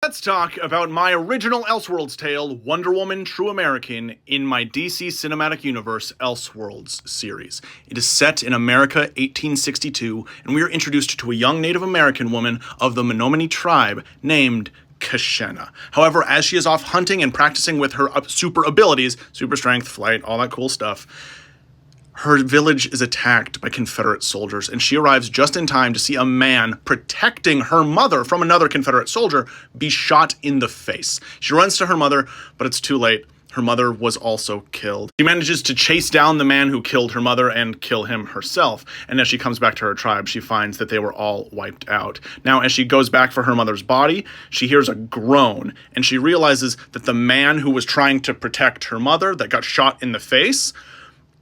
let's talk about my original Elseworlds tale, Wonder Woman True American, in my DC Cinematic Universe Elseworlds series. It is set in America 1862, and we are introduced to a young Native American woman of the Menominee tribe named Keshena. However, as she is off hunting and practicing with her super abilities, super strength, flight, all that cool stuff, her village is attacked by Confederate soldiers, and she arrives just in time to see a man protecting her mother from another Confederate soldier be shot in the face. She runs to her mother, but it's too late. Her mother was also killed. She manages to chase down the man who killed her mother and kill him herself. And as she comes back to her tribe, she finds that they were all wiped out. Now, as she goes back for her mother's body, she hears a groan, and she realizes that the man who was trying to protect her mother that got shot in the face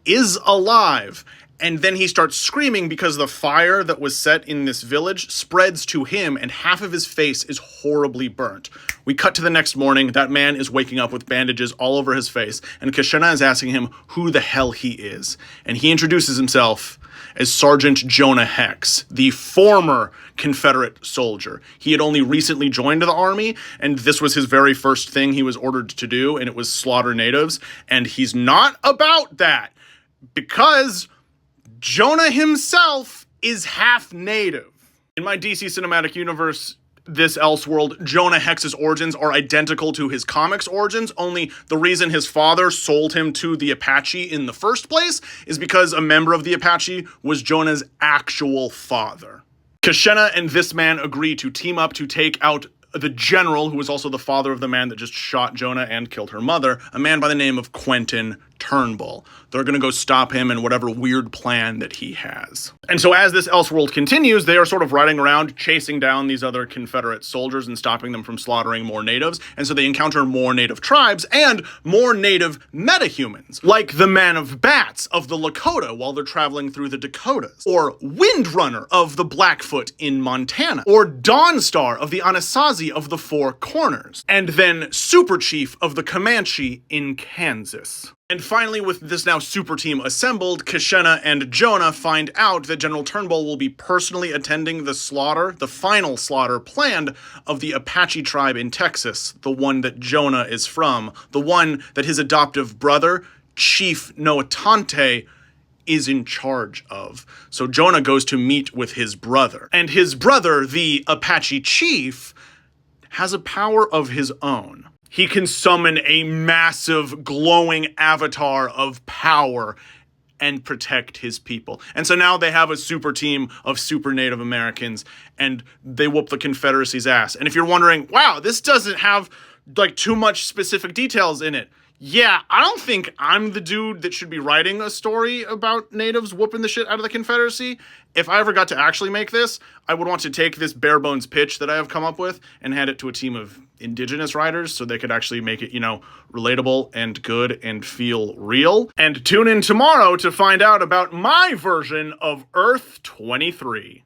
is alive. And then he starts screaming because the fire that was set in this village spreads to him, and half of his face is horribly burnt. We cut to the next morning. That man is waking up with bandages all over his face, and Keshena is asking him who the hell he is. And he introduces himself as Sergeant Jonah Hex, the former Confederate soldier. He had only recently joined the army, and this was his very first thing he was ordered to do, and it was slaughter natives. And he's not about that, because Jonah himself is half native. In my DC Cinematic Universe, this Elseworld, Jonah Hex's origins are identical to his comics origins, only the reason his father sold him to the Apache in the first place is because a member of the Apache was Jonah's actual father. Keshena and this man agree to team up to take out the general, who was also the father of the man that just shot Jonah and killed her mother, a man by the name of Quentin Turnbull. They're going to go stop him in whatever weird plan that he has. And so as this Elseworld continues, they are sort of riding around chasing down these other Confederate soldiers and stopping them from slaughtering more natives. And so they encounter more native tribes and more native metahumans, like the Man of Bats of the Lakota while they're traveling through the Dakotas, or Windrunner of the Blackfoot in Montana, or Dawnstar of the Anasazi of the Four Corners, and then Super Chief of the Comanche in Kansas. And finally, with this now super team assembled, Keshena and Jonah find out that General Turnbull will be personally attending the slaughter, the final slaughter planned of the Apache tribe in Texas, the one that Jonah is from, the one that his adoptive brother, Chief Noatante, is in charge of. So Jonah goes to meet with his brother. And his brother, the Apache chief, has a power of his own. He can summon a massive glowing avatar of power and protect his people. And so now they have a super team of super Native Americans, and they whoop the Confederacy's ass. And if you're wondering, wow, this doesn't have like too much specific details in it. Yeah, I don't think I'm the dude that should be writing a story about natives whooping the shit out of the Confederacy. If I ever got to actually make this, I would want to take this bare bones pitch that I have come up with and hand it to a team of indigenous writers so they could actually make it, relatable and good and feel real. And tune in tomorrow to find out about my version of Earth 23.